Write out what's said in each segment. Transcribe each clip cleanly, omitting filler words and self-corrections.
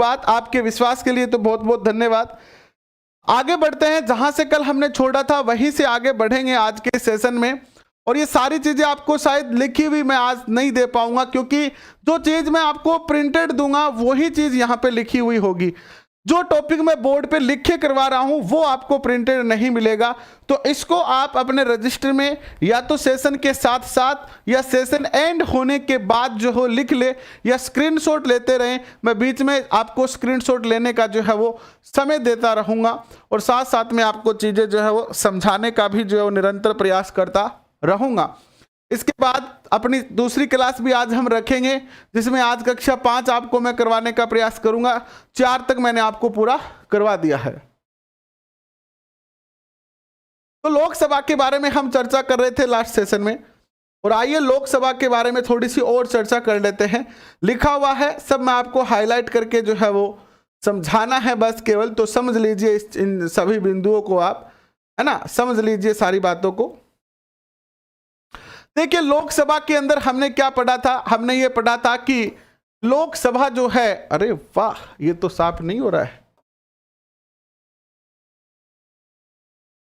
बात, आपके विश्वास के लिए तो बहुत बहुत धन्यवाद। आगे बढ़ते हैं, जहां से कल हमने छोड़ा था वहीं से आगे बढ़ेंगे आज के सेशन में। और ये सारी चीजें आपको शायद लिखी हुई मैं आज नहीं दे पाऊंगा, क्योंकि जो चीज मैं आपको प्रिंटेड दूंगा वही चीज यहाँ पे लिखी हुई होगी। जो टॉपिक मैं बोर्ड पे लिख के करवा रहा हूं वो आपको प्रिंटेड नहीं मिलेगा। तो इसको आप अपने रजिस्टर में या तो सेशन के साथ साथ या सेशन एंड होने के बाद जो हो लिख ले, या स्क्रीनशॉट लेते रहें। मैं बीच में आपको स्क्रीनशॉट लेने का जो है वो समय देता रहूंगा, और साथ साथ में आपको चीजें जो है वो समझाने का भी जो है वो निरंतर प्रयास करता रहूंगा। इसके बाद अपनी दूसरी क्लास भी आज हम रखेंगे, जिसमें आज कक्षा 5 आपको मैं करवाने का प्रयास करूंगा। 4 तक मैंने आपको पूरा करवा दिया है। तो लोकसभा के बारे में हम चर्चा कर रहे थे लास्ट सेशन में, और आइए लोकसभा के बारे में थोड़ी सी और चर्चा कर लेते हैं। लिखा हुआ है सब, मैं आपको हाईलाइट करके जो है वो समझाना है बस केवल, तो समझ लीजिए इन सभी बिंदुओं को आप, है ना, समझ लीजिए सारी बातों को। देखिए लोकसभा के अंदर हमने क्या पढ़ा था, हमने ये पढ़ा था कि लोकसभा जो है, अरे वाह ये तो साफ नहीं हो रहा है।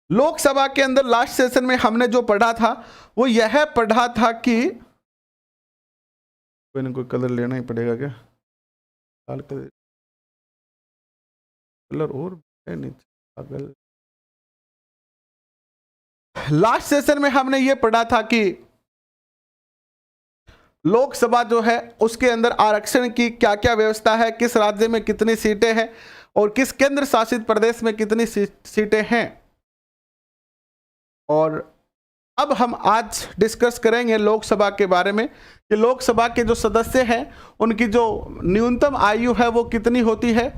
लोकसभा के अंदर लास्ट सेशन में हमने जो पढ़ा था वो यह पढ़ा था कि कोई ना कोई कलर लेना ही पड़ेगा क्या, लाल कलर और है नीचे। लास्ट सेशन में हमने ये पढ़ा था कि लोकसभा जो है उसके अंदर आरक्षण की क्या क्या व्यवस्था है, किस राज्य में कितनी सीटें हैं और किस केंद्र शासित प्रदेश में कितनी सीटें हैं। और अब हम आज डिस्कस करेंगे लोकसभा के बारे में कि लोकसभा के जो सदस्य हैं उनकी जो न्यूनतम आयु है वो कितनी होती है।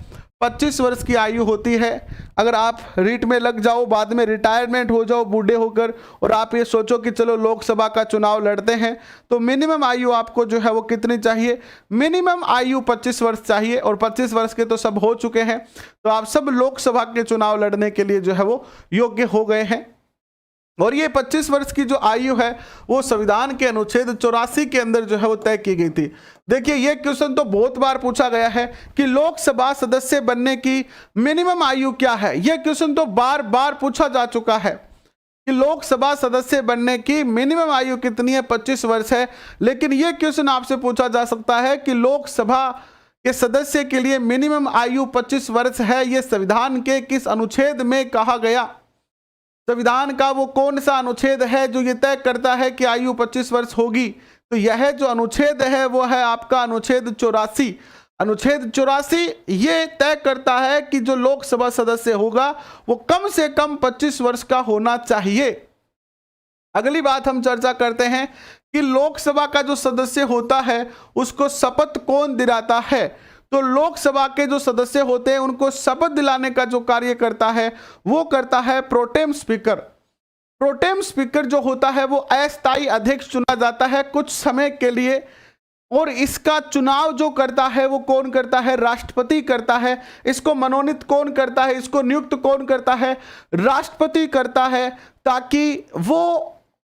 25 वर्ष की आयु होती है। अगर आप रीट में लग जाओ, बाद में रिटायरमेंट हो जाओ बूढ़े होकर, और आप ये सोचो कि चलो लोकसभा का चुनाव लड़ते हैं, तो मिनिमम आयु आपको जो है वो कितनी चाहिए, मिनिमम आयु 25 वर्ष चाहिए। और 25 वर्ष के तो सब हो चुके हैं, तो आप सब लोकसभा के चुनाव लड़ने के लिए जो है वो योग्य हो गए हैं। और ये 25 वर्ष की जो आयु है वो संविधान के अनुच्छेद 84 के अंदर जो है वो तय की गई थी। देखिए ये क्वेश्चन तो बहुत बार पूछा गया है कि लोकसभा सदस्य बनने की मिनिमम आयु क्या है। यह क्वेश्चन तो बार बार पूछा जा चुका है कि लोकसभा सदस्य बनने की मिनिमम आयु कितनी है, 25 वर्ष है। लेकिन यह क्वेश्चन आपसे पूछा जा सकता है कि लोकसभा के सदस्य के लिए मिनिमम आयु 25 वर्ष है, यह संविधान के किस अनुच्छेद में कहा गया। संविधान का वो कौन सा अनुच्छेद है जो ये तय करता है कि आयु 25 वर्ष होगी। तो यह जो अनुच्छेद है वो है आपका अनुच्छेद 84। अनुच्छेद 84 ये तय करता है कि जो लोकसभा सदस्य होगा वो कम से कम 25 वर्ष का होना चाहिए। अगली बात हम चर्चा करते हैं कि लोकसभा का जो सदस्य होता है उसको शपथ कौन दिलाता है। तो लोकसभा के जो सदस्य होते हैं उनको शपथ दिलाने का जो कार्य करता है वो करता है प्रोटेम स्पीकर। प्रोटेम स्पीकर जो होता है वो अस्थायी अध्यक्ष चुना जाता है कुछ समय के लिए, और इसका चुनाव जो करता है वो कौन करता है, राष्ट्रपति करता है। इसको मनोनीत कौन करता है, इसको नियुक्त कौन करता है, राष्ट्रपति करता है, ताकि वो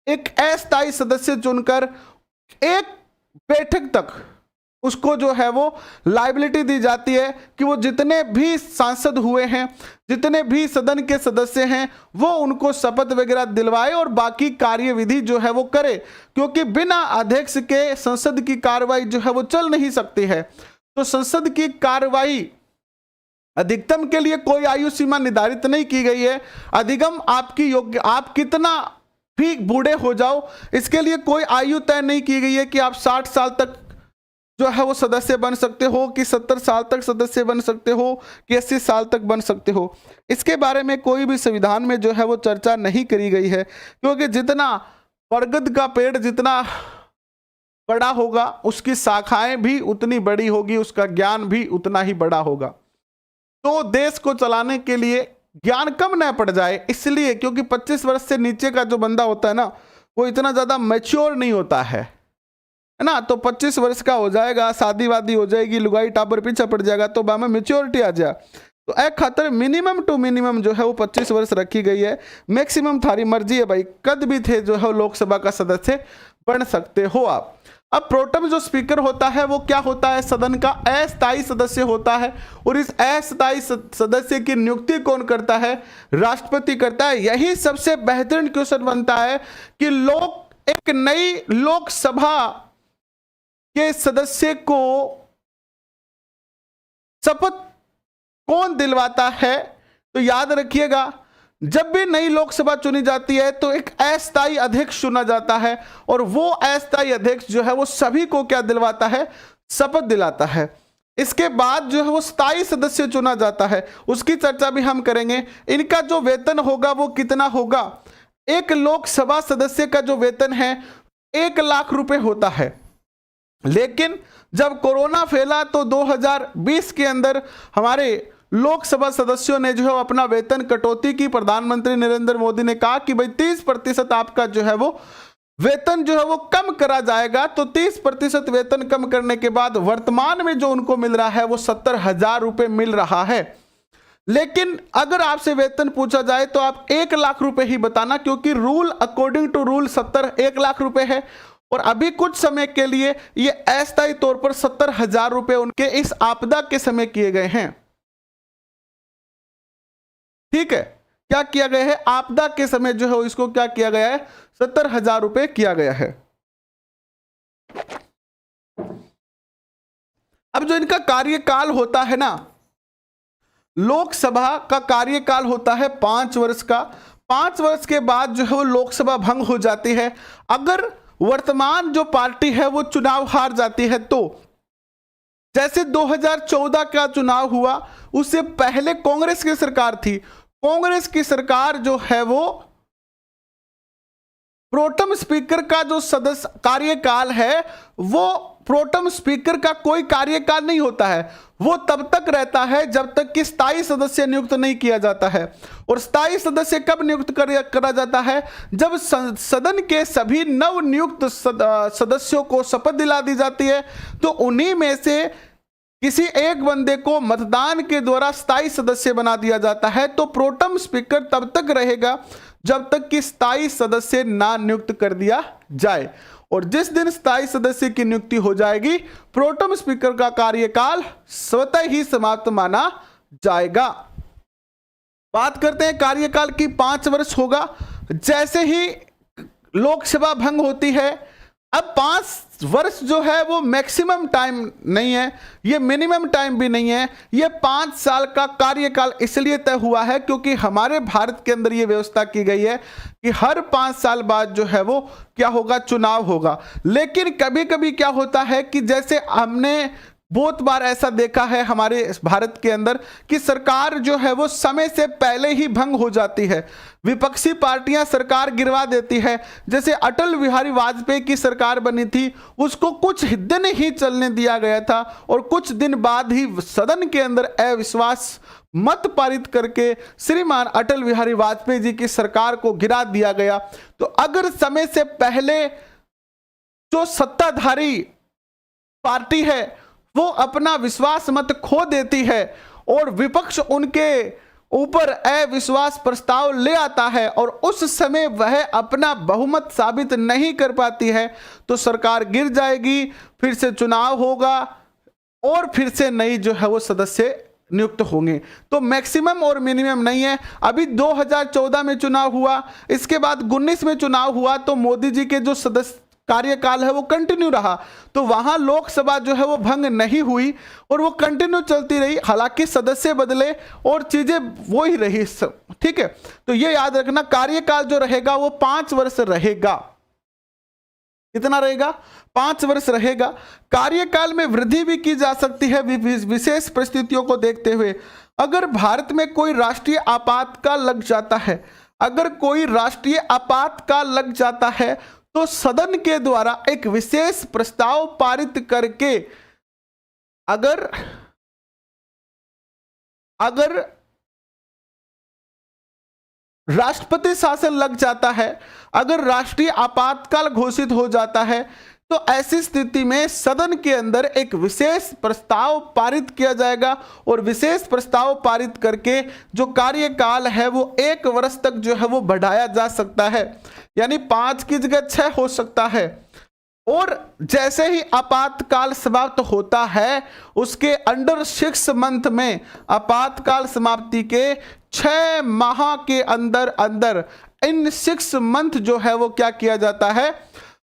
एक अस्थायी सदस्य चुनकर एक बैठक तक उसको जो है वो लायबिलिटी दी जाती है कि वो जितने भी सांसद हुए हैं, जितने भी सदन के सदस्य हैं, वो उनको शपथ वगैरह दिलवाए और बाकी कार्यविधि जो है वो करे, क्योंकि बिना अध्यक्ष के संसद की कार्रवाई जो है वो चल नहीं सकती है। तो संसद की कार्रवाई अधिकतम के लिए कोई आयु सीमा निर्धारित नहीं की गई है। अधिगम आपकी योग्य, आप कितना भी बूढ़े हो जाओ, इसके लिए कोई आयु तय नहीं की गई है कि आप 60 साल तक जो है वो सदस्य बन सकते हो, कि 70 साल तक सदस्य बन सकते हो, कि 80 साल तक बन सकते हो। इसके बारे में कोई भी संविधान में जो है वो चर्चा नहीं करी गई है, क्योंकि जितना बरगद का पेड़ जितना बड़ा होगा उसकी शाखाएं भी उतनी बड़ी होगी, उसका ज्ञान भी उतना ही बड़ा होगा। तो देश को चलाने के लिए ज्ञान कम न पड़ जाए, इसलिए क्योंकि 25 वर्ष से नीचे का जो बंदा होता है ना वो इतना ज़्यादा मैच्योर नहीं होता है ना। तो 25 वर्ष का हो जाएगा, शादी वादी हो जाएगी, लुगाई टाबर पीछे पड़ जाएगा, तो बामे मेच्योरिटी आ जाए। तो एक खातर मिनिमम टू मिनिमम जो है वो 25 वर्ष रखी गई है। मैक्सिमम थारी मर्जी है भाई, कद भी थे जो है लोकसभा का सदस्य बन सकते हो आप। अब प्रोटेम जो स्पीकर होता है वो क्या होता है, सदन का अस्थायी सदस्य होता है, और इस अस्थायी सदस्य की नियुक्ति कौन करता है, राष्ट्रपति करता है। यही सबसे बेहतरीन क्वेश्चन बनता है कि एक नई लोकसभा के सदस्य को शपथ कौन दिलवाता है। तो याद रखिएगा, जब भी नई लोकसभा चुनी जाती है तो एक अस्थायी अध्यक्ष चुना जाता है, और वो अस्थायी अध्यक्ष जो है वो सभी को क्या दिलवाता है, शपथ दिलाता है। इसके बाद जो है वो स्थायी सदस्य चुना जाता है, उसकी चर्चा भी हम करेंगे। इनका जो वेतन होगा वो कितना होगा, एक लोकसभा सदस्य का जो वेतन है 1 लाख रुपए होता है। लेकिन जब कोरोना फैला तो 2020 के अंदर हमारे लोकसभा सदस्यों ने जो है अपना वेतन कटौती की। प्रधानमंत्री नरेंद्र मोदी ने कहा कि भाई 30% आपका जो है वो वेतन जो है वो कम करा जाएगा। तो 30% वेतन कम करने के बाद वर्तमान में जो उनको मिल रहा है वो 70,000 रुपए मिल रहा है। लेकिन अगर आपसे वेतन पूछा जाए तो आप 1 लाख रुपए ही बताना, क्योंकि rule according to rule 1 lakh रुपए है, और अभी कुछ समय के लिए ये अस्थायी तौर पर 70,000 रुपए उनके इस आपदा के समय किए गए हैं। ठीक है, क्या किया गया है, आपदा के समय जो है इसको क्या किया गया है, 70,000 रुपए किया गया है। अब जो इनका कार्यकाल होता है ना, लोकसभा का कार्यकाल होता है 5 वर्ष का। 5 वर्ष के बाद जो है वो लोकसभा भंग हो जाती है। अगर वर्तमान जो पार्टी है वो चुनाव हार जाती है, तो जैसे 2014 का चुनाव हुआ, उससे पहले कांग्रेस की सरकार थी। कांग्रेस की सरकार जो है वो प्रोटेम स्पीकर का जो सदस्य कार्यकाल है, वो प्रोटेम स्पीकर का कोई कार्यकाल नहीं होता है, वो तब तक रहता है जब तक कि स्थायी सदस्य नियुक्त नहीं किया जाता है। और स्थायी सदस्य कब नियुक्त करा जाता है, जब सदन के सभी नव नियुक्त सदस्यों को शपथ दिला दी जाती है, तो उन्हीं में से किसी एक बंदे को मतदान के द्वारा स्थायी सदस्य बना दिया जाता है। तो प्रोटेम स्पीकर तब तक रहेगा जब तक कि स्थायी सदस्य ना नियुक्त कर दिया जाए, और जिस दिन स्थायी सदस्य की नियुक्ति हो जाएगी, प्रोटेम स्पीकर का कार्यकाल स्वतः ही समाप्त माना जाएगा। बात करते हैं कार्यकाल की। 5 वर्ष होगा। जैसे ही लोकसभा भंग होती है, अब 5 वर्ष जो है वो मैक्सिमम टाइम नहीं है, ये मिनिमम टाइम भी नहीं है, ये 5 साल का कार्यकाल इसलिए तय हुआ है क्योंकि हमारे भारत के अंदर ये व्यवस्था की गई है कि हर 5 साल बाद जो है वो क्या होगा, चुनाव होगा। लेकिन कभी कभी क्या होता है कि जैसे हमने बहुत बार ऐसा देखा है हमारे भारत के अंदर कि सरकार जो है वो समय से पहले ही भंग हो जाती है, विपक्षी पार्टियां सरकार गिरवा देती है। जैसे अटल बिहारी वाजपेयी की सरकार बनी थी, उसको कुछ दिन ही चलने दिया गया था और कुछ दिन बाद ही सदन के अंदर अविश्वास मत पारित करके श्रीमान अटल बिहारी वाजपेयी जी की सरकार को गिरा दिया गया। तो अगर समय से पहले जो सत्ताधारी पार्टी है वो अपना विश्वास मत खो देती है और विपक्ष उनके ऊपर अविश्वास प्रस्ताव ले आता है और उस समय वह अपना बहुमत साबित नहीं कर पाती है, तो सरकार गिर जाएगी, फिर से चुनाव होगा और फिर से नई जो है वो सदस्य नियुक्त होंगे। तो मैक्सिमम और मिनिमम नहीं है। अभी 2014 में चुनाव हुआ, इसके बाद 19 में चुनाव हुआ, तो मोदी जी के जो सदस्य कार्यकाल है वो कंटिन्यू रहा, तो वहां लोकसभा जो है वो भंग नहीं हुई और वो कंटिन्यू चलती रही। हालांकि सदस्य बदले और चीजें वो ही रही सब, ठीक है। तो ये याद रखना, कार्यकाल जो रहेगा वो 5 वर्ष रहेगा। कितना रहेगा? 5 वर्ष रहेगा। कार्यकाल में वृद्धि भी की जा सकती है विशेष परिस्थितियों को देखते हुए। अगर भारत में कोई राष्ट्रीय आपातकाल लग जाता है, अगर कोई राष्ट्रीय आपातकाल लग जाता है, तो सदन के द्वारा एक विशेष प्रस्ताव पारित करके अगर राष्ट्रपति शासन लग जाता है, अगर राष्ट्रीय आपातकाल घोषित हो जाता है, तो ऐसी स्थिति में सदन के अंदर एक विशेष प्रस्ताव पारित किया जाएगा और विशेष प्रस्ताव पारित करके जो कार्यकाल है वो 1 वर्ष तक जो है वो बढ़ाया जा सकता है, यानी 5 की जगह 6 हो सकता है। और जैसे ही आपातकाल समाप्त होता है उसके अंडर 6 मंथ में, आपातकाल समाप्ति के 6 माह के अंदर अंदर इन 6 मंथ जो है वो क्या किया जाता है,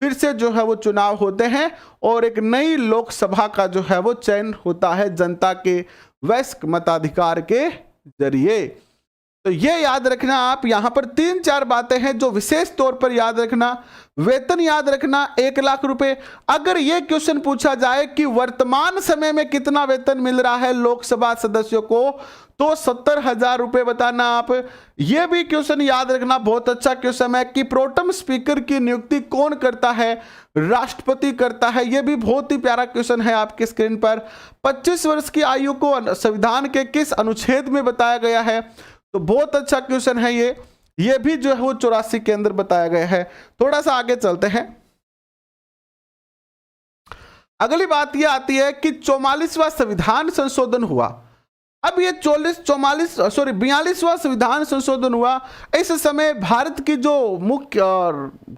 फिर से जो है वो चुनाव होते हैं और एक नई लोकसभा का जो है वो चयन होता है जनता के वयस्क मताधिकार के जरिए। तो ये याद रखना, आप यहां पर 3-4 बातें हैं जो विशेष तौर पर याद रखना। वेतन याद रखना 1 लाख रुपए। अगर ये क्वेश्चन पूछा जाए कि वर्तमान समय में कितना वेतन मिल रहा है लोकसभा सदस्यों को, तो 70,000 रुपए बताना आप। ये भी क्वेश्चन याद रखना, बहुत अच्छा क्वेश्चन है कि प्रोटेम स्पीकर की नियुक्ति कौन करता है, राष्ट्रपति करता है। यह भी बहुत ही प्यारा क्वेश्चन है आपके स्क्रीन पर। 25 वर्ष की आयु को संविधान के किस अनुच्छेद में बताया गया है, तो बहुत अच्छा क्वेश्चन है ये भी जो है वो 84 के अंदर बताया गया है। थोड़ा सा आगे चलते हैं। अगली बात ये आती है कि 44वां संविधान संशोधन हुआ। अब ये 42वां संविधान संशोधन हुआ। इस समय भारत की जो मुख्य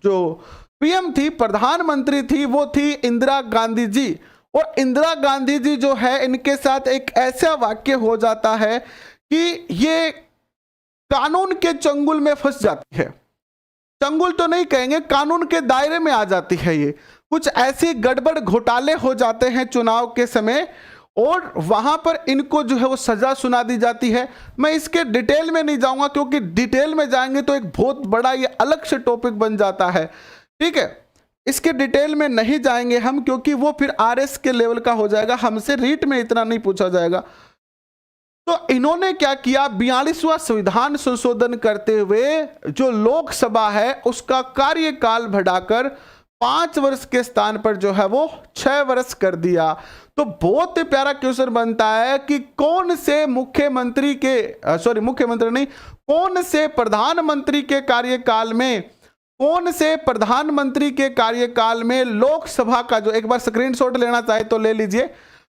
जो पीएम थी, प्रधानमंत्री थी, वो थी इंदिरा गांधी जी। और इंदिरा गांधी जी जो है, इनके साथ एक ऐसा वाक्य हो जाता है कि ये कानून के चंगुल में फंस जाती है। चंगुल तो नहीं कहेंगे, कानून के दायरे में आ जाती है। ये कुछ ऐसे गड़बड़ घोटाले हो जाते हैं चुनाव के समय और वहां पर इनको जो है वो सजा सुना दी जाती है। मैं इसके डिटेल में नहीं जाऊंगा क्योंकि डिटेल में जाएंगे तो एक बहुत बड़ा ये अलग से टॉपिक बन जाता है। ठीक है, इसके डिटेल में नहीं जाएंगे हम क्योंकि वो फिर आरएस के लेवल का हो जाएगा, हमसे रीट में इतना नहीं पूछा जाएगा। तो इन्होंने क्या किया, 42वां संविधान संशोधन करते हुए जो लोकसभा है उसका कार्यकाल बढ़ाकर 5 वर्ष के स्थान पर जो है वो 6 वर्ष कर दिया। तो बहुत ही प्यारा क्वेश्चन बनता है कि कौन से मुख्यमंत्री नहीं, कौन से प्रधानमंत्री के कार्यकाल में लोकसभा का जो, एक बार स्क्रीनशॉट लेना चाहे तो ले लीजिए,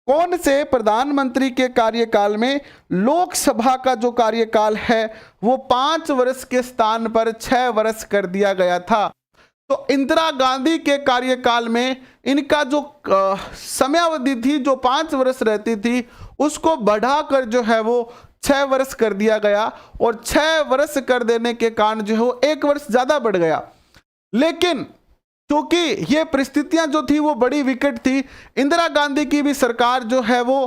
कौन से प्रधानमंत्री के कार्यकाल में लोकसभा का जो कार्यकाल है वो 5 वर्ष के स्थान पर 6 वर्ष कर दिया गया था। तो इंदिरा गांधी के कार्यकाल में इनका जो समयावधि थी, जो 5 वर्ष रहती थी, उसको बढ़ाकर जो है वो 6 वर्ष कर दिया गया। और 6 वर्ष कर देने के कारण जो है वो 1 वर्ष ज्यादा बढ़ गया। लेकिन क्योंकि ये परिस्थितियां जो थी वो बड़ी विकट थी, इंदिरा गांधी की भी सरकार जो है वो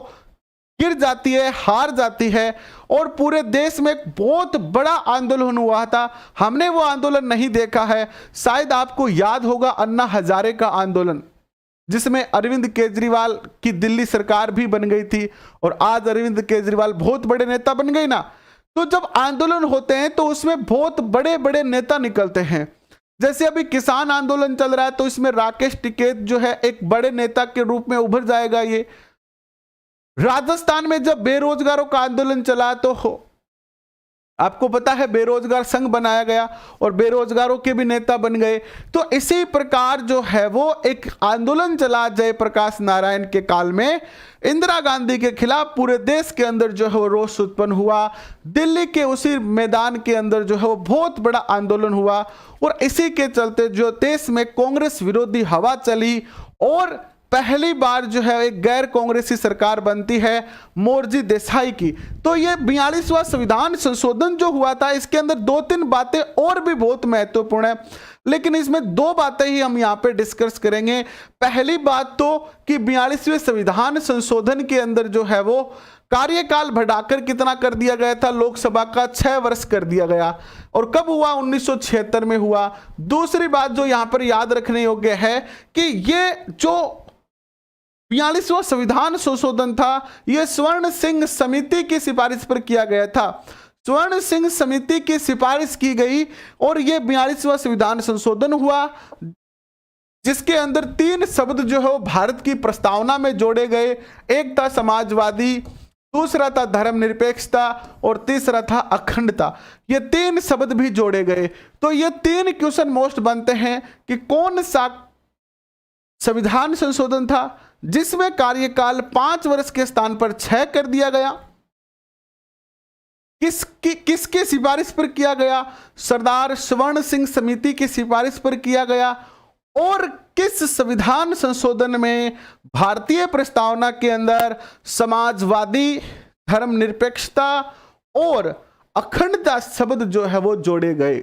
गिर जाती है, हार जाती है और पूरे देश में एक बहुत बड़ा आंदोलन हुआ था। हमने वो आंदोलन नहीं देखा है, शायद आपको याद होगा अन्ना हजारे का आंदोलन, जिसमें अरविंद केजरीवाल की दिल्ली सरकार भी बन गई थी और आज अरविंद केजरीवाल बहुत बड़े नेता बन गए ना। तो जब आंदोलन होते हैं तो उसमें बहुत बड़े बड़े नेता निकलते हैं। जैसे अभी किसान आंदोलन चल रहा है तो इसमें राकेश टिकैत जो है एक बड़े नेता के रूप में उभर जाएगा। ये राजस्थान में जब बेरोजगारों का आंदोलन चला तो आपको पता है बेरोजगार संघ बनाया गया और बेरोजगारों के भी नेता बन गए। तो इसी प्रकार जो है वो एक आंदोलन चला जयप्रकाश नारायण के काल में, इंदिरा गांधी के खिलाफ पूरे देश के अंदर जो है वो रोष उत्पन्न हुआ। दिल्ली के उसी मैदान के अंदर जो है वो बहुत बड़ा आंदोलन हुआ और इसी के चलते जो देश में कांग्रेस विरोधी हवा चली और पहली बार जो है एक गैर कांग्रेसी सरकार बनती है मोर्जी देसाई की। तो ये 42वां संविधान संशोधन जो हुआ था, इसके अंदर 2-3 बातें और भी बहुत महत्वपूर्ण है, लेकिन इसमें 2 बातें ही हम यहाँ पे डिस्कस करेंगे। पहली बात तो कि 42वें संविधान संशोधन के अंदर जो है वो कार्यकाल बढ़ाकर कितना कर दिया गया था, लोकसभा का 6 वर्ष कर दिया गया। और कब हुआ, 1976 में हुआ। दूसरी बात जो यहाँ पर याद रखने योग्य है कि ये जो 42वां संविधान संशोधन था, यह स्वर्ण सिंह समिति की सिफारिश पर किया गया था। स्वर्ण सिंह समिति की सिफारिश की गई और यह 42वां संविधान संशोधन हुआ, जिसके अंदर 3 शब्द जो है वो भारत की प्रस्तावना में जोड़े गए। एक था समाजवादी, दूसरा था धर्मनिरपेक्षता और तीसरा था अखंडता। ये 3 शब्द भी जोड़े गए। तो ये 3 क्वेश्चन मोस्ट बनते हैं कि कौन सा संविधान संशोधन था जिसमें कार्यकाल 5 वर्ष के स्थान पर 6 कर दिया गया, किसके सिफारिश पर किया गया, सरदार स्वर्ण सिंह समिति की सिफारिश पर किया गया, और किस संविधान संशोधन में भारतीय प्रस्तावना के अंदर समाजवादी, धर्मनिरपेक्षता और अखंडता शब्द जो है वो जोड़े गए?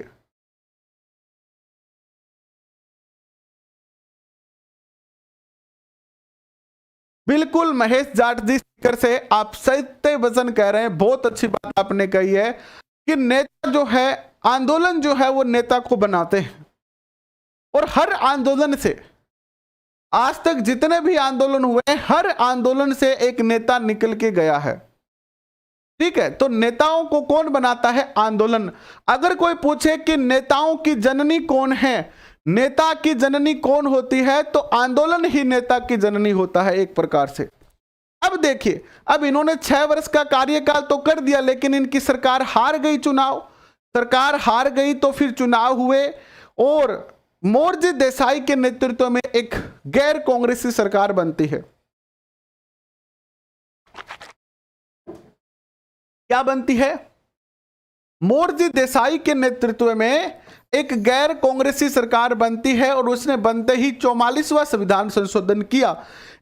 बिल्कुल महेश जाट जी स्पीकर से आप सत्य वचन कह रहे हैं। बहुत अच्छी बात आपने कही है कि नेता जो है, आंदोलन जो है वो नेता को बनाते हैं, और हर आंदोलन से आज तक जितने भी आंदोलन हुए हर आंदोलन से एक नेता निकल के गया है। ठीक है, तो नेताओं को कौन बनाता है? आंदोलन। अगर कोई पूछे कि नेताओं की जननी कौन है, नेता की जननी कौन होती है, तो आंदोलन ही नेता की जननी होता है एक प्रकार से। अब देखिए, अब इन्होंने 6 वर्ष का कार्यकाल तो कर दिया, लेकिन इनकी सरकार हार गई चुनाव। सरकार हार गई तो फिर चुनाव हुए और मोर्जी देसाई के नेतृत्व में एक गैर कांग्रेसी सरकार बनती है। क्या बनती है? मोर्जी देसाई के नेतृत्व में एक गैर कांग्रेसी सरकार बनती है और उसने बनते ही 44वां संविधान संशोधन किया।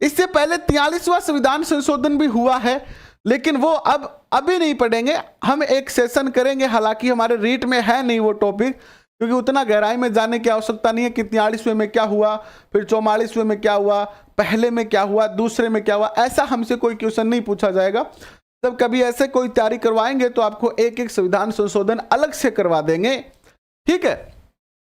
इससे पहले 43वां संविधान संशोधन भी हुआ है, लेकिन वो अभी नहीं पढ़ेंगे, हम एक सेशन करेंगे। हालांकि हमारे रीट में है नहीं वो टॉपिक, क्योंकि उतना गहराई में जाने की आवश्यकता नहीं है कि 43वें में क्या हुआ, फिर 44वें में क्या हुआ, पहले में क्या हुआ, दूसरे में क्या हुआ। ऐसा हमसे कोई क्वेश्चन नहीं पूछा जाएगा। जब कभी ऐसे कोई तैयारी करवाएंगे तो आपको एक एक संविधान संशोधन अलग से करवा देंगे। ठीक है,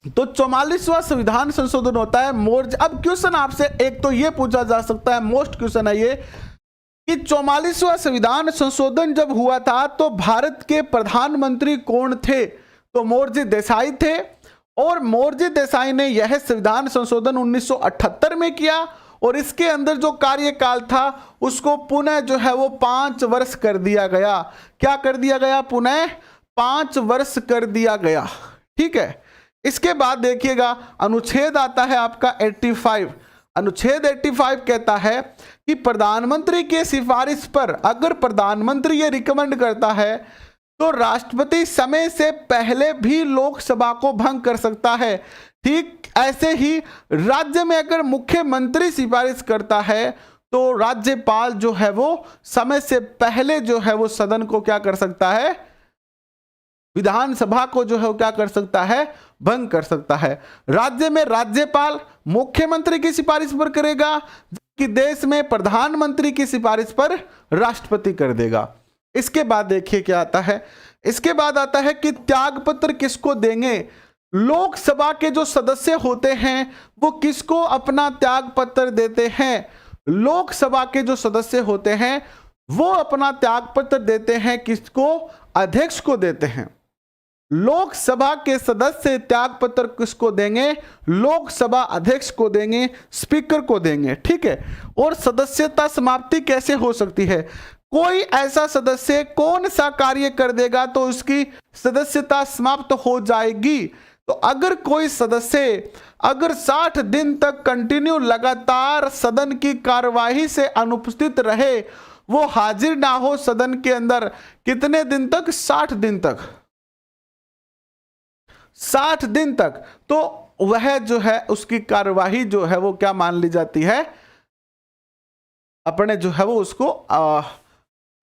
तो 44वां संविधान संशोधन होता है मोर्च। अब क्वेश्चन आपसे एक तो ये पूछा जा सकता है, मोस्ट क्वेश्चन है ये कि 44वां संविधान संशोधन जब हुआ था तो भारत के प्रधानमंत्री कौन थे? तो मोर्जी देसाई थे, और मोर्जी देसाई ने यह संविधान संशोधन 1978 में किया, और इसके अंदर जो कार्यकाल था उसको पुनः जो है वो 5 वर्ष कर दिया गया। क्या कर दिया गया? पुनः 5 वर्ष कर दिया गया। ठीक है, इसके बाद देखिएगा अनुच्छेद आता है आपका 85। अनुच्छेद 85 कहता है कि प्रधानमंत्री के सिफारिश पर अगर प्रधानमंत्री ये रिकमेंड करता है तो राष्ट्रपति समय से पहले भी लोकसभा को भंग कर सकता है। ठीक ऐसे ही राज्य में अगर मुख्यमंत्री सिफारिश करता है तो राज्यपाल जो है वो समय से पहले जो है वो सदन को क्या कर सकता है? विधानसभा को जो है वो क्या कर सकता है? भंग कर सकता है। राज्य में राज्यपाल मुख्यमंत्री की सिफारिश पर करेगा, जबकि देश में प्रधानमंत्री की सिफारिश पर राष्ट्रपति कर देगा। इसके बाद देखिए क्या आता है। इसके बाद आता है कि त्यागपत्र किसको देंगे? लोकसभा के जो सदस्य होते हैं वो किसको अपना त्यागपत्र देते हैं? लोकसभा के जो सदस्य होते हैं वो अपना त्यागपत्र देते हैं किसको? अध्यक्ष को देते हैं। लोकसभा के सदस्य त्यागपत्र किसको देंगे? लोकसभा अध्यक्ष को देंगे, स्पीकर को देंगे। ठीक है, और सदस्यता समाप्ति कैसे हो सकती है? कोई ऐसा सदस्य कौन सा कार्य कर देगा तो उसकी सदस्यता समाप्त हो जाएगी। तो अगर कोई सदस्य अगर 60 दिन तक कंटिन्यू लगातार सदन की कार्यवाही से अनुपस्थित रहे, वो हाजिर ना हो सदन के अंदर, कितने दिन तक? 60 दिन तक। 60 दिन तक, तो वह जो है उसकी कार्यवाही जो है वो क्या मान ली जाती है? अपने जो है वो उसको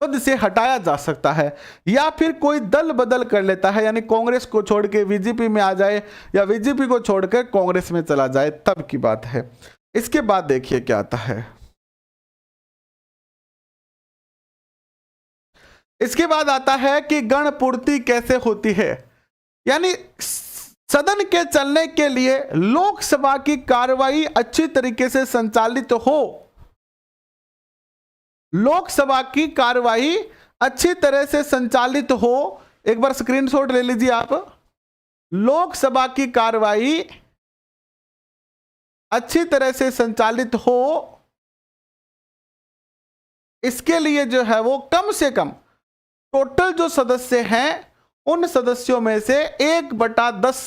पद से हटाया जा सकता है, या फिर कोई दल बदल कर लेता है, यानी कांग्रेस को छोड़ के बीजेपी में आ जाए या बीजेपी को छोड़कर कांग्रेस में चला जाए, तब की बात है। इसके बाद देखिए क्या आता है। इसके बाद आता है कि गणपूर्ति कैसे होती है, यानी सदन के चलने के लिए लोकसभा की कार्यवाही अच्छी तरीके से संचालित हो। लोकसभा की कार्यवाही अच्छी तरह से संचालित हो। एक बार स्क्रीनशॉट ले लीजिए आप। लोकसभा की कार्यवाही अच्छी तरह से संचालित हो, इसके लिए जो है वो कम से कम टोटल जो सदस्य हैं उन सदस्यों में से 1/10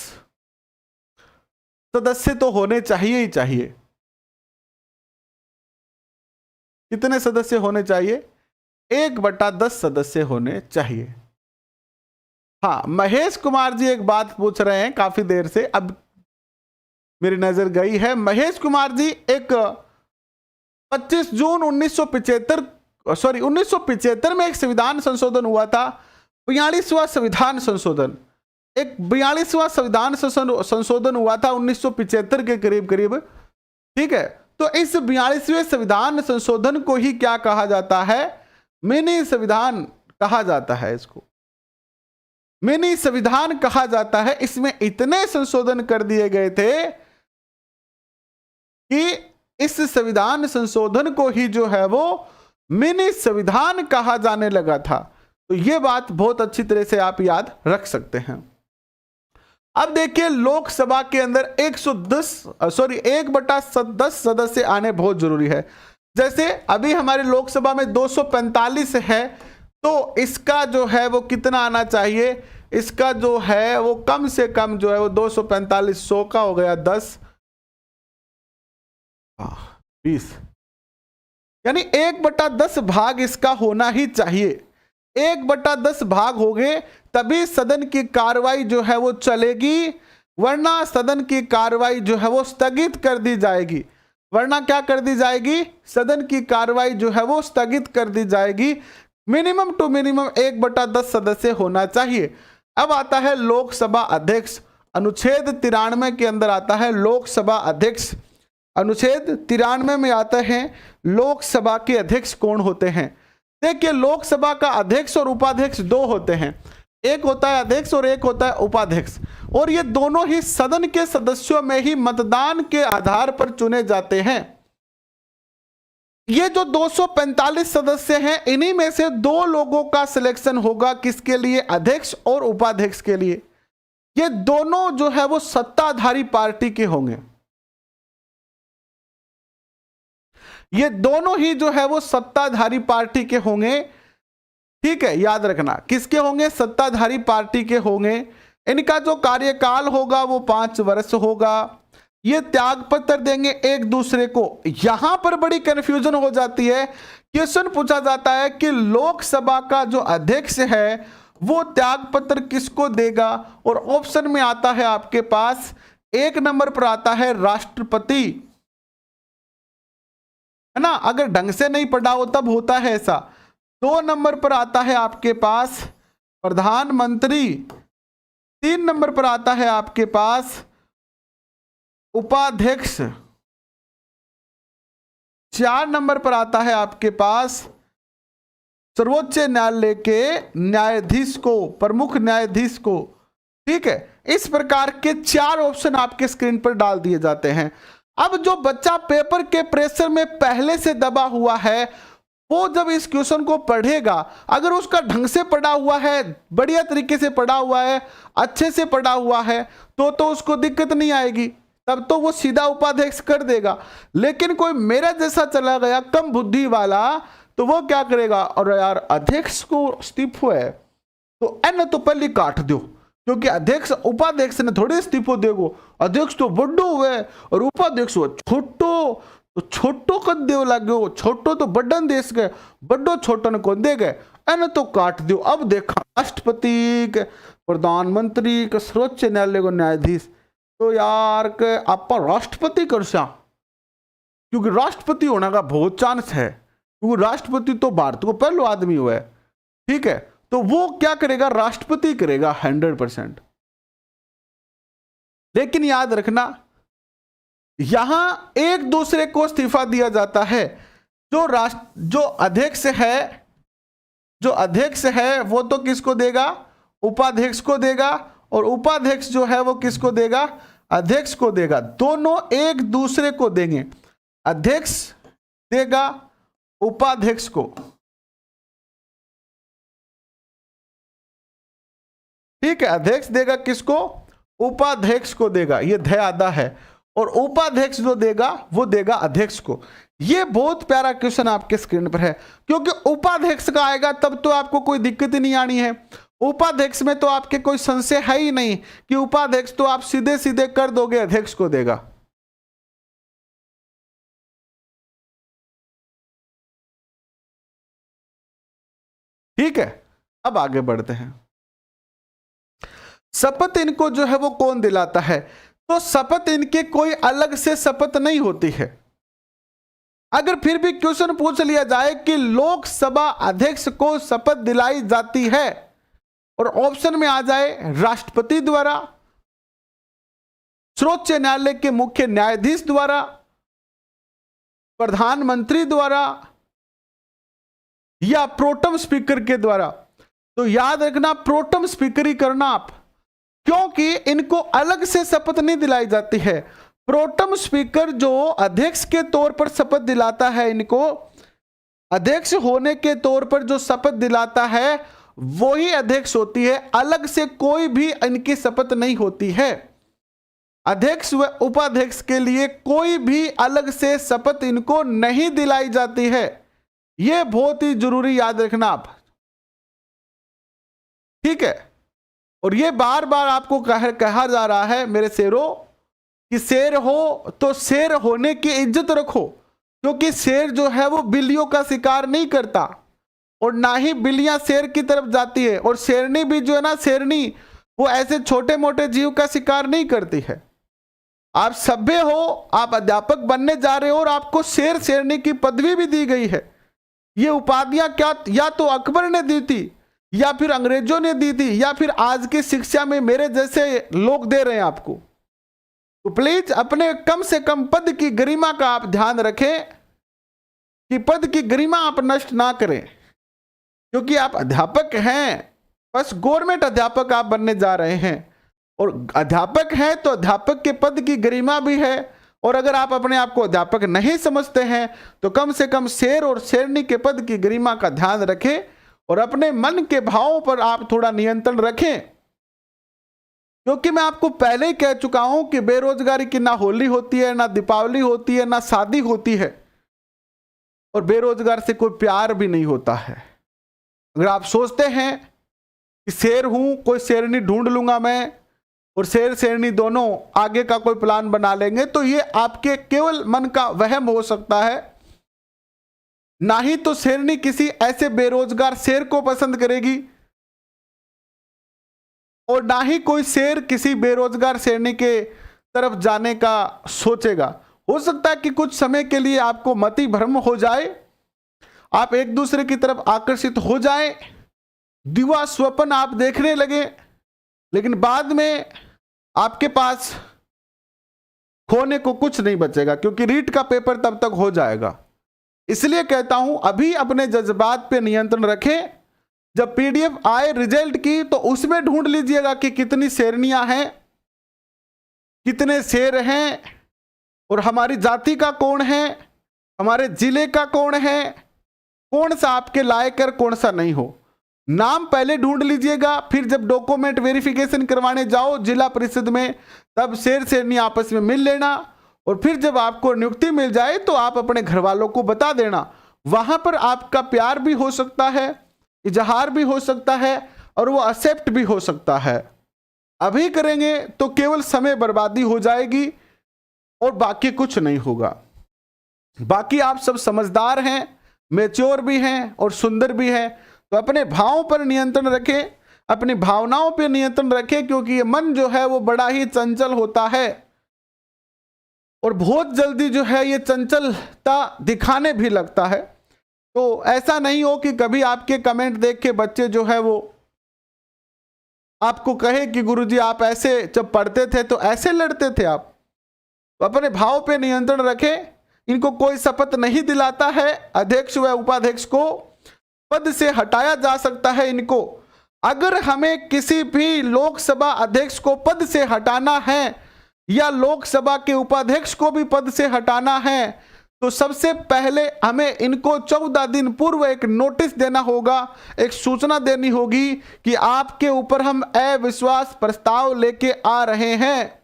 सदस्य तो होने चाहिए ही चाहिए। कितने सदस्य होने चाहिए? 1/10 सदस्य होने चाहिए। हाँ, महेश कुमार जी एक बात पूछ रहे हैं काफी देर से। अब मेरी नजर गई है। महेश कुमार जी, एक 25 जून 1975 में एक संविधान संशोधन हुआ था, 42वां संविधान संशोधन, एक 42वां संविधान संशोधन हुआ था 1975 के करीब करीब। ठीक है, तो इस 42वें संविधान संशोधन को ही क्या कहा जाता है? मिनी संविधान कहा जाता है। इसको मिनी संविधान कहा जाता है। इसमें इतने संशोधन कर दिए गए थे कि इस संविधान संशोधन को ही जो है वो मिनी संविधान कहा जाने लगा था। तो ये बात बहुत अच्छी तरह से आप याद रख सकते हैं। अब देखिए, लोकसभा के अंदर 1/10 सदस्य आने बहुत जरूरी है। जैसे अभी हमारी लोकसभा में 245 है, तो इसका जो है वो कितना आना चाहिए? इसका जो है वो कम से कम जो है वो 245 100 का हो गया 10 20, यानी 1/10 भाग इसका होना ही चाहिए। 1/10 भाग हो गए तभी सदन की कार्रवाई जो है वो चलेगी, वरना सदन की कार्रवाई जो है वो स्थगित कर दी जाएगी। वरना क्या कर दी जाएगी? सदन की कार्रवाई जो है वो स्थगित कर दी जाएगी। मिनिमम टू मिनिमम 1/10 सदस्य होना चाहिए। अब आता है लोकसभा अध्यक्ष। अनुच्छेद 93 के अंदर आता है लोकसभा अध्यक्ष। अनुच्छेद 93 में आता है लोकसभा के अध्यक्ष कौन होते हैं। देखिए, लोकसभा का अध्यक्ष और उपाध्यक्ष दो होते हैं, एक होता है अध्यक्ष और एक होता है उपाध्यक्ष, और ये दोनों ही सदन के सदस्यों में ही मतदान के आधार पर चुने जाते हैं। ये जो 245 सदस्य हैं, इन्हीं में से 2 लोगों का सिलेक्शन होगा, किसके लिए? अध्यक्ष और उपाध्यक्ष के लिए। ये दोनों जो है वो सत्ताधारी पार्टी के होंगे। ये दोनों ही जो है वो सत्ताधारी पार्टी के होंगे। ठीक है, याद रखना किसके होंगे? सत्ताधारी पार्टी के होंगे। इनका जो कार्यकाल होगा वो 5 वर्ष होगा। ये त्याग पत्र देंगे एक दूसरे को। यहां पर बड़ी कंफ्यूजन हो जाती है। क्वेश्चन पूछा जाता है कि लोकसभा का जो अध्यक्ष है वो त्याग पत्र किसको देगा, और ऑप्शन में आता है आपके पास 1 नंबर पर आता है राष्ट्रपति, है ना, अगर ढंग से नहीं पढ़ा हो तब होता है ऐसा। 2 नंबर पर आता है आपके पास प्रधानमंत्री, 3 नंबर पर आता है आपके पास उपाध्यक्ष, 4 नंबर पर आता है आपके पास सर्वोच्च न्यायालय के न्यायाधीश को, प्रमुख न्यायाधीश को। ठीक है, इस प्रकार के 4 ऑप्शन आपके स्क्रीन पर डाल दिए जाते हैं। अब जो बच्चा पेपर के प्रेशर में पहले से दबा हुआ है, वो जब इस क्वेश्चन को पढ़ेगा, अगर उसका ढंग से पढ़ा हुआ है, बढ़िया तरीके से पढ़ा हुआ है, अच्छे से पढ़ा हुआ है, तो उसको दिक्कत नहीं आएगी, तब तो वो सीधा उपाध्यक्ष कर देगा। लेकिन कोई मेरा जैसा चला गया कम बुद्धि वाला, तो वो क्या करेगा? और यार अध्यक्ष को इस्तीफो है तो एन तो पहले काट दो, क्योंकि अध्यक्ष उपाध्यक्ष ने थोड़े इस्तीफो देगो। अध्यक्ष तो बड्डो हुए और उपाध्यक्ष हुआ छोटो, तो छोटो कर देव लागो, छोटो तो बड्डन देश गए, बड्डो छोटन को दे गए, एन तो काट दो। अब देखा राष्ट्रपति के, प्रधानमंत्री के, सर्वोच्च न्यायालय को न्यायाधीश, तो यार के आप राष्ट्रपति कर सा, क्योंकि राष्ट्रपति होने का बहुत चांस है, क्योंकि राष्ट्रपति तो भारत को पहला आदमी हुआ है। ठीक है, तो वो क्या करेगा? राष्ट्रपति करेगा 100%। लेकिन याद रखना, यहां एक दूसरे को इस्तीफा दिया जाता है। जो अध्यक्ष है वो तो किसको देगा? उपाध्यक्ष को देगा, और उपाध्यक्ष जो है वो किसको देगा? अध्यक्ष को देगा। दोनों एक दूसरे को देंगे, अध्यक्ष देगा उपाध्यक्ष को। ठीक है, अध्यक्ष देगा किसको? उपाध्यक्ष को देगा, ये ध्यान आधा है। और उपाध्यक्ष जो देगा वो देगा अध्यक्ष को। ये बहुत प्यारा क्वेश्चन आपके स्क्रीन पर है, क्योंकि उपाध्यक्ष का आएगा तब तो आपको कोई दिक्कत ही नहीं आनी है। उपाध्यक्ष में तो आपके कोई संशय है ही नहीं कि उपाध्यक्ष तो आप सीधे सीधे कर दोगे, अध्यक्ष को देगा। ठीक है, अब आगे बढ़ते हैं। शपथ इनको जो है वो कौन दिलाता है? तो शपथ इनके कोई अलग से शपथ नहीं होती है। अगर फिर भी क्वेश्चन पूछ लिया जाए कि लोकसभा अध्यक्ष को शपथ दिलाई जाती है और ऑप्शन में आ जाए राष्ट्रपति द्वारा, सर्वोच्च न्यायालय के मुख्य न्यायाधीश द्वारा, प्रधानमंत्री द्वारा या प्रोटम स्पीकर के द्वारा, तो याद रखना प्रोटम स्पीकर ही करना आप, क्योंकि इनको अलग से शपथ नहीं दिलाई जाती है। प्रोटम स्पीकर जो अध्यक्ष के तौर पर शपथ दिलाता है, इनको अध्यक्ष होने के तौर पर जो शपथ दिलाता है वही अध्यक्ष होती है, अलग से कोई भी इनकी शपथ नहीं होती है। अध्यक्ष व उपाध्यक्ष के लिए कोई भी अलग से शपथ इनको नहीं दिलाई जाती है। यह बहुत ही जरूरी याद रखना आप, ठीक है। और यह बार बार आपको कहा जा रहा है मेरे शेरों कि शेर हो तो शेर होने की इज्जत रखो, क्योंकि शेर जो है वो बिल्लियों का शिकार नहीं करता और ना ही बिल्लियां शेर की तरफ जाती है, और शेरनी भी जो है ना, शेरनी वो ऐसे छोटे मोटे जीव का शिकार नहीं करती है। आप सभ्य हो, आप अध्यापक बनने जा रहे हो और आपको शेर शेरनी की पदवी भी दी गई है। ये उपाधियां क्या या तो अकबर ने दी थी, या फिर अंग्रेजों ने दी थी, या फिर आज की शिक्षा में मेरे जैसे लोग दे रहे हैं आपको। तो प्लीज अपने कम से कम पद की गरिमा का आप ध्यान रखें कि पद की गरिमा आप नष्ट ना करें, क्योंकि आप अध्यापक हैं, बस गवर्नमेंट अध्यापक आप बनने जा रहे हैं, और अध्यापक हैं तो अध्यापक के पद की गरिमा भी है। और अगर आप अपने आप को अध्यापक नहीं समझते हैं तो कम से कम शेर और शेरनी के पद की गरिमा का ध्यान रखें और अपने मन के भावों पर आप थोड़ा नियंत्रण रखें, क्योंकि मैं आपको पहले ही कह चुका हूं कि बेरोजगारी की ना होली होती है, ना दीपावली होती है, ना शादी होती है, और बेरोजगार से कोई प्यार भी नहीं होता है। अगर आप सोचते हैं कि शेर हूं, कोई शेरनी ढूंढ लूंगा मैं और शेर शेरनी दोनों आगे का कोई प्लान बना लेंगे, तो ये आपके केवल मन का वहम हो सकता है। ना ही तो शेरनी किसी ऐसे बेरोजगार शेर को पसंद करेगी, और ना ही कोई शेर किसी बेरोजगार शेरनी के तरफ जाने का सोचेगा। हो सकता है कि कुछ समय के लिए आपको मति भ्रम हो जाए, आप एक दूसरे की तरफ आकर्षित हो जाए, दिवा स्वप्न आप देखने लगे, लेकिन बाद में आपके पास खोने को कुछ नहीं बचेगा, क्योंकि रीट का पेपर तब तक हो जाएगा। इसलिए कहता हूं अभी अपने जज्बात पे नियंत्रण रखें। जब पीडीएफ आए रिजल्ट की तो उसमें ढूंढ लीजिएगा कि कितनी शेरनियां हैं, कितने शेर हैं, और हमारी जाति का कौन है, हमारे जिले का कौन है, कौन सा आपके लायक और कौन सा नहीं हो। नाम पहले ढूंढ लीजिएगा, फिर जब डॉक्यूमेंट वेरिफिकेशन करवाने जाओ जिला परिषद में, तब शेर शेरनी आपस में मिल लेना, और फिर जब आपको नियुक्ति मिल जाए तो आप अपने घर वालों को बता देना। वहां पर आपका प्यार भी हो सकता है, इजहार भी हो सकता है, और वो एक्सेप्ट भी हो सकता है। अभी करेंगे तो केवल समय बर्बादी हो जाएगी और बाकी कुछ नहीं होगा। बाकी आप सब समझदार हैं, मैच्योर भी हैं और सुंदर भी हैं, तो अपने भावों पर नियंत्रण रखें, अपनी भावनाओं पर नियंत्रण रखें, क्योंकि ये मन जो है वो बड़ा ही चंचल होता है और बहुत जल्दी जो है ये चंचलता दिखाने भी लगता है। तो ऐसा नहीं हो कि कभी आपके कमेंट देख के बच्चे जो है वो आपको कहे कि गुरुजी आप ऐसे जब पढ़ते थे तो ऐसे लड़ते थे आप। तो अपने भाव पे नियंत्रण रखें। इनको कोई शपथ नहीं दिलाता है। अध्यक्ष व उपाध्यक्ष को पद से हटाया जा सकता है। इनको अगर हमें किसी भी लोकसभा अध्यक्ष को पद से हटाना है या लोकसभा के उपाध्यक्ष को भी पद से हटाना है तो सबसे पहले हमें इनको 14 दिन पूर्व एक नोटिस देना होगा, एक सूचना देनी होगी कि आपके ऊपर हम अविश्वास प्रस्ताव लेके आ रहे हैं,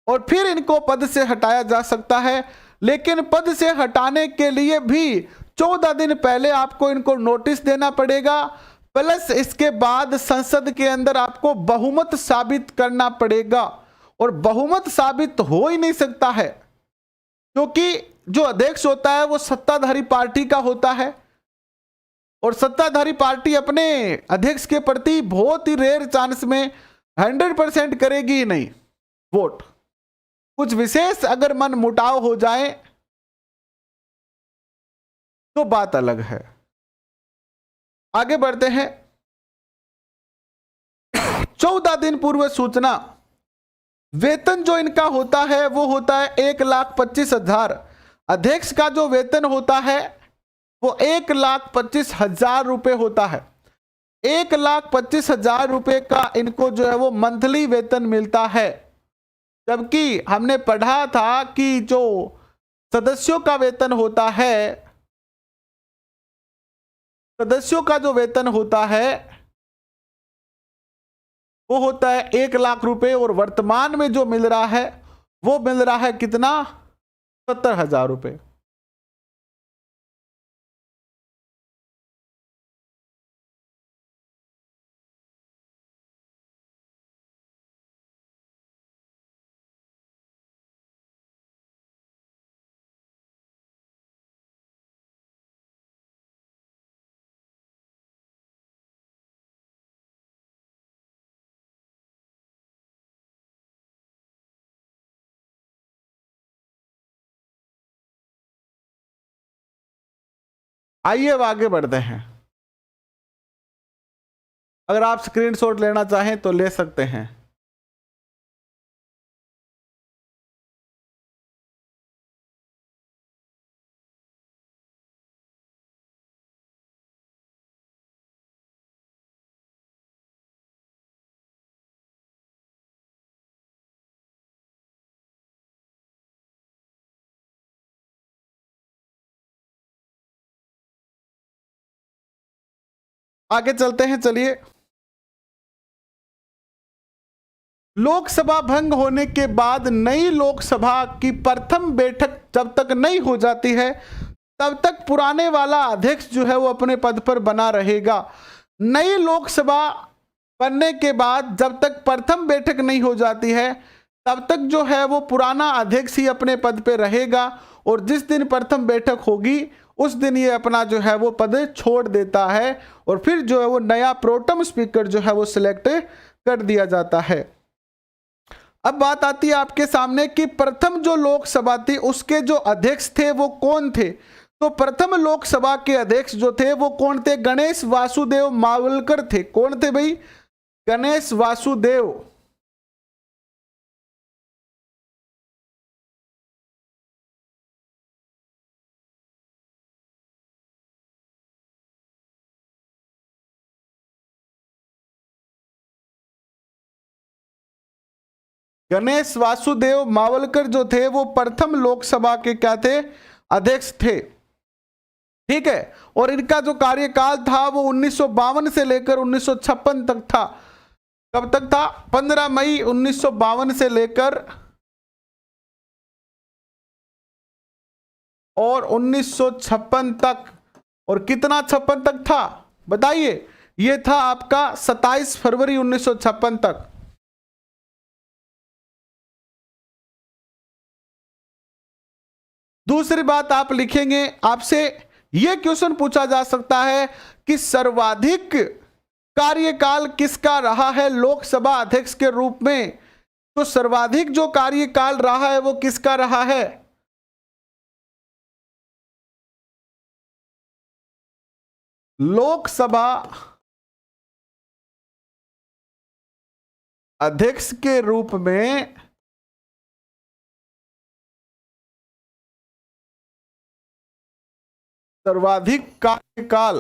और फिर इनको पद से हटाया जा सकता है। लेकिन पद से हटाने के लिए भी 14 दिन पहले आपको इनको नोटिस देना पड़ेगा, प्लस इसके बाद संसद के अंदर आपको बहुमत साबित करना पड़ेगा। और बहुमत साबित हो ही नहीं सकता है क्योंकि जो अध्यक्ष होता है वो सत्ताधारी पार्टी का होता है, और सत्ताधारी पार्टी अपने अध्यक्ष के प्रति बहुत ही रेयर चांस में 100% करेगी ही नहीं। वोट। कुछ विशेष अगर मन मुटाव हो जाए तो बात अलग है। आगे बढ़ते हैं। 14 दिन पूर्व सूचना। वेतन जो इनका होता है वो होता है 1,25,000। अध्यक्ष का जो वेतन होता है वो 1,25,000 रुपए होता है। 1,25,000 रुपए का इनको जो है वो मंथली वेतन मिलता है। जबकि हमने पढ़ा था कि जो सदस्यों का वेतन होता है, सदस्यों का जो वेतन होता है वो होता है 1,00,000 रुपए, और वर्तमान में जो मिल रहा है वो मिल रहा है कितना? 70,000 रुपए। आइए अब आगे बढ़ते हैं। अगर आप स्क्रीनशॉट लेना चाहें तो ले सकते हैं। आगे चलते हैं, चलिए। लोकसभा भंग होने के बाद नई लोकसभा की प्रथम बैठक जब तक नहीं हो जाती है तब तक पुराने वाला अध्यक्ष जो है वो अपने पद पर बना रहेगा। नई लोकसभा बनने के बाद जब तक प्रथम बैठक नहीं हो जाती है तब तक जो है वो पुराना अध्यक्ष ही अपने पद पर रहेगा, और जिस दिन प्रथम बैठक होगी उस दिन ये अपना जो है वो पद छोड़ देता है, और फिर जो है वो नया प्रोटेम स्पीकर जो है वो सिलेक्ट कर दिया जाता है। अब बात आती है आपके सामने कि प्रथम जो लोकसभा थी उसके जो अध्यक्ष थे वो कौन थे। तो प्रथम लोकसभा के अध्यक्ष जो थे वो कौन थे? गणेश वासुदेव मावलकर थे। कौन थे भाई? गणेश वासुदेव। गणेश वासुदेव मावलकर जो थे वो प्रथम लोकसभा के क्या थे? अध्यक्ष थे। ठीक है, और इनका जो कार्यकाल था वो 1952 से लेकर 1956 तक था। कब तक था? 15 मई 1952 से लेकर और 1956 तक। और कितना 56 तक था बताइए? ये था आपका 27 फरवरी 1956 तक। दूसरी बात आप लिखेंगे, आपसे यह क्वेश्चन पूछा जा सकता है कि सर्वाधिक कार्यकाल किसका रहा है लोकसभा अध्यक्ष के रूप में? तो सर्वाधिक जो कार्यकाल रहा है वो किसका रहा है? लोकसभा अध्यक्ष के रूप में सर्वाधिक कार्यकाल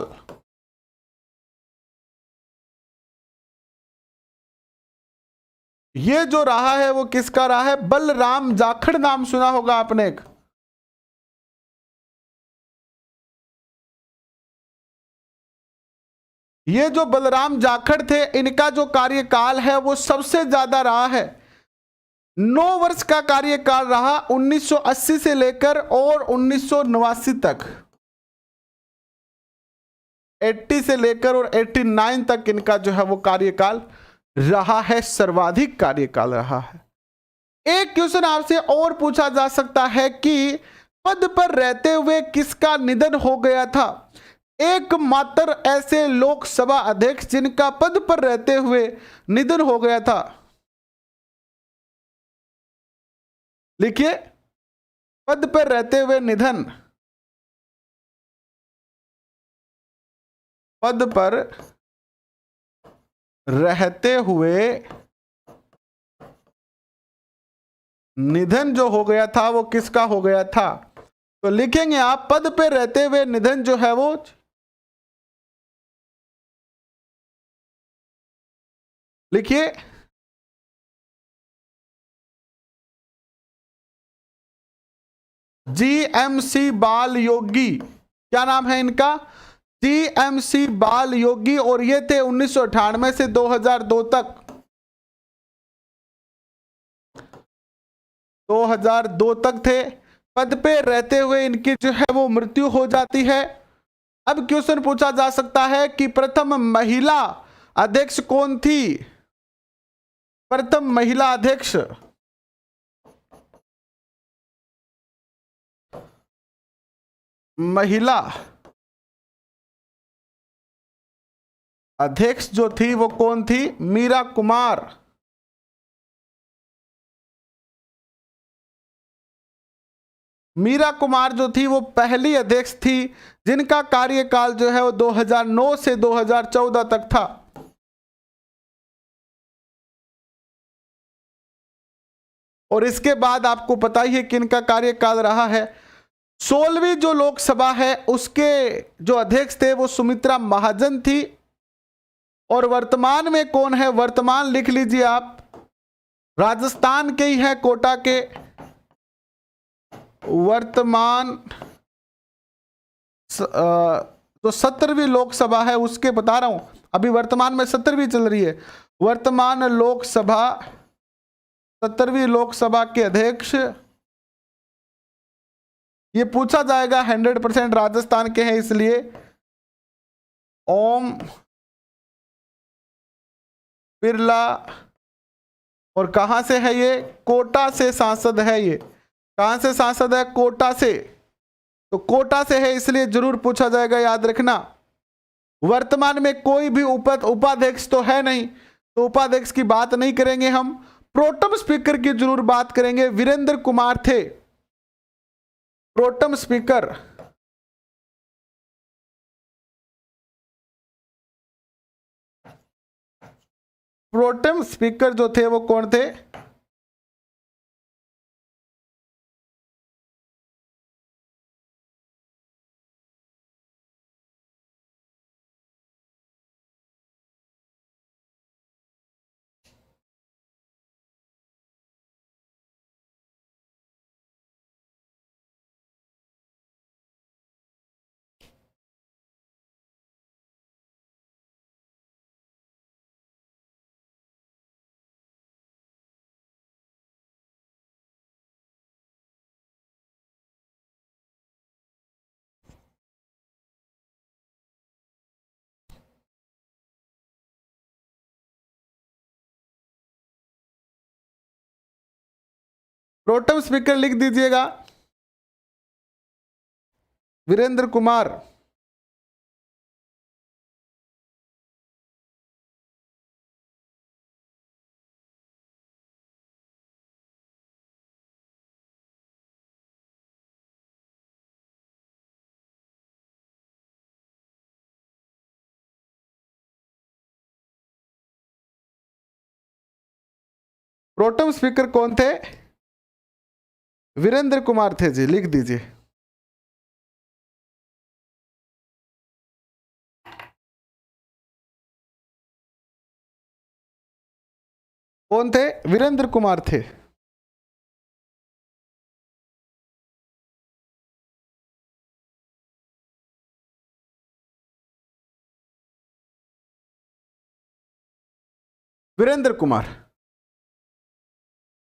ये जो रहा है वो किसका रहा है? बलराम जाखड़। नाम सुना होगा आपने। ये जो बलराम जाखड़ थे इनका जो कार्यकाल है वो सबसे ज्यादा रहा है। 9 वर्ष का कार्यकाल रहा 1980 से लेकर और 1989 तक। 80 से लेकर और 89 तक इनका जो है वो कार्यकाल रहा है, सर्वाधिक कार्यकाल रहा है। एक क्वेश्चन आपसे और पूछा जा सकता है कि पद पर रहते हुए किसका निधन हो गया था? एकमात्र ऐसे लोकसभा अध्यक्ष जिनका पद पर रहते हुए निधन हो गया था। लिखिए, पद पर रहते हुए निधन, पद पर रहते हुए निधन जो हो गया था वो किसका हो गया था? तो लिखेंगे आप, पद पे रहते हुए निधन जो है वो लिखिए, जीएमसी बाल योगी। क्या नाम है इनका? जीएमसी बाल योगी। और ये थे 1998 से 2002 तक, 2002 तक थे। पद पे रहते हुए इनकी जो है वो मृत्यु हो जाती है। अब क्वेश्चन पूछा जा सकता है कि प्रथम महिला अध्यक्ष कौन थी? प्रथम महिला अध्यक्ष, महिला अध्यक्ष जो थी वो कौन थी? मीरा कुमार। मीरा कुमार जो थी वो पहली अध्यक्ष थी जिनका कार्यकाल जो है वो 2009 से 2014 तक था। और इसके बाद आपको पता ही है कि इनका कार्यकाल रहा है। 16वीं जो लोकसभा है उसके जो अध्यक्ष थे वो सुमित्रा महाजन थी। और वर्तमान में कौन है? वर्तमान लिख लीजिए आप, राजस्थान के ही है, कोटा के। वर्तमान जो 17वीं लोकसभा है उसके बता रहा हूं, अभी वर्तमान में 17वीं चल रही है। वर्तमान लोकसभा, 17वीं लोकसभा के अध्यक्ष, ये पूछा जाएगा, 100% राजस्थान के हैं इसलिए ओम बिरला। और कहां से है ये? कोटा से सांसद है ये। कहां से सांसद है? कोटा से। तो कोटा से है इसलिए जरूर पूछा जाएगा, याद रखना। वर्तमान में कोई भी उपाध्यक्ष तो है नहीं, तो उपाध्यक्ष की बात नहीं करेंगे हम। प्रोटम स्पीकर की जरूर बात करेंगे। वीरेंद्र कुमार थे प्रोटम स्पीकर। प्रोटम स्पीकर जो थे वो कौन थे? प्रोटम स्पीकर लिख दीजिएगा, वीरेंद्र कुमार। प्रोटम स्पीकर कौन थे? वीरेंद्र कुमार थे जी, लिख दीजिए। कौन थे? वीरेंद्र कुमार थे। वीरेंद्र कुमार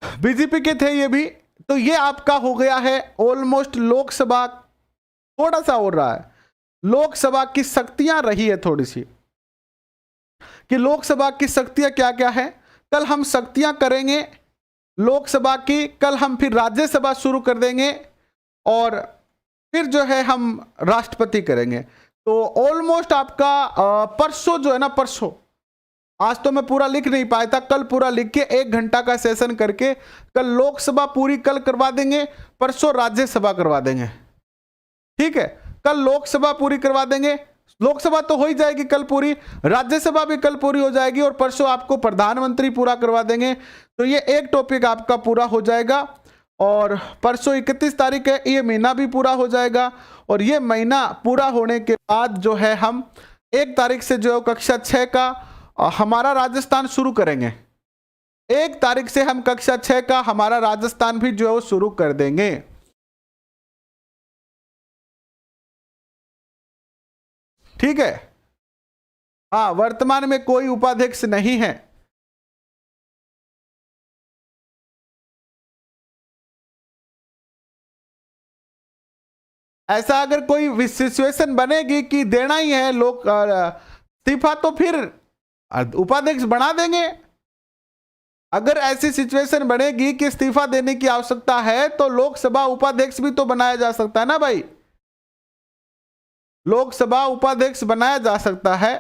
बीजेपी के थे ये भी। तो ये आपका हो गया है ऑलमोस्ट लोकसभा। थोड़ा सा और रहा है, लोकसभा की शक्तियां रही है थोड़ी सी, कि लोकसभा की शक्तियां क्या क्या है। कल हम शक्तियां करेंगे लोकसभा की, कल हम फिर राज्यसभा शुरू कर देंगे और फिर जो है हम राष्ट्रपति करेंगे। तो ऑलमोस्ट आपका परसों जो है ना, परसों आज तो मैं पूरा लिख नहीं पाया था, कल पूरा लिख के 1 घंटा का सेशन करके कल लोकसभा पूरी कल करवा देंगे, परसों राज्यसभा करवा देंगे। ठीक है, कल लोकसभा पूरी करवा देंगे, लोकसभा तो हो ही जाएगी कल पूरी, राज्यसभा भी कल पूरी हो जाएगी और परसों आपको प्रधानमंत्री पूरा करवा देंगे। तो ये एक टॉपिक आपका पूरा हो जाएगा और परसों 31 तारीख है, ये महीना भी पूरा हो जाएगा। और ये महीना पूरा होने के बाद जो है हम 1 तारीख से जो है कक्षा 6 का हमारा राजस्थान शुरू करेंगे। 1 तारीख से हम कक्षा 6 का हमारा राजस्थान भी जो है वो शुरू कर देंगे। ठीक है, हाँ, वर्तमान में कोई उपाध्यक्ष नहीं है। ऐसा अगर कोई सिचुएशन बनेगी कि देना ही है लोग इस्तीफा, तो फिर उपाध्यक्ष बना देंगे। अगर ऐसी सिचुएशन बनेगी कि इस्तीफा देने की आवश्यकता है तो लोकसभा उपाध्यक्ष भी तो बनाया जा सकता है ना भाई, लोकसभा उपाध्यक्ष बनाया जा सकता है।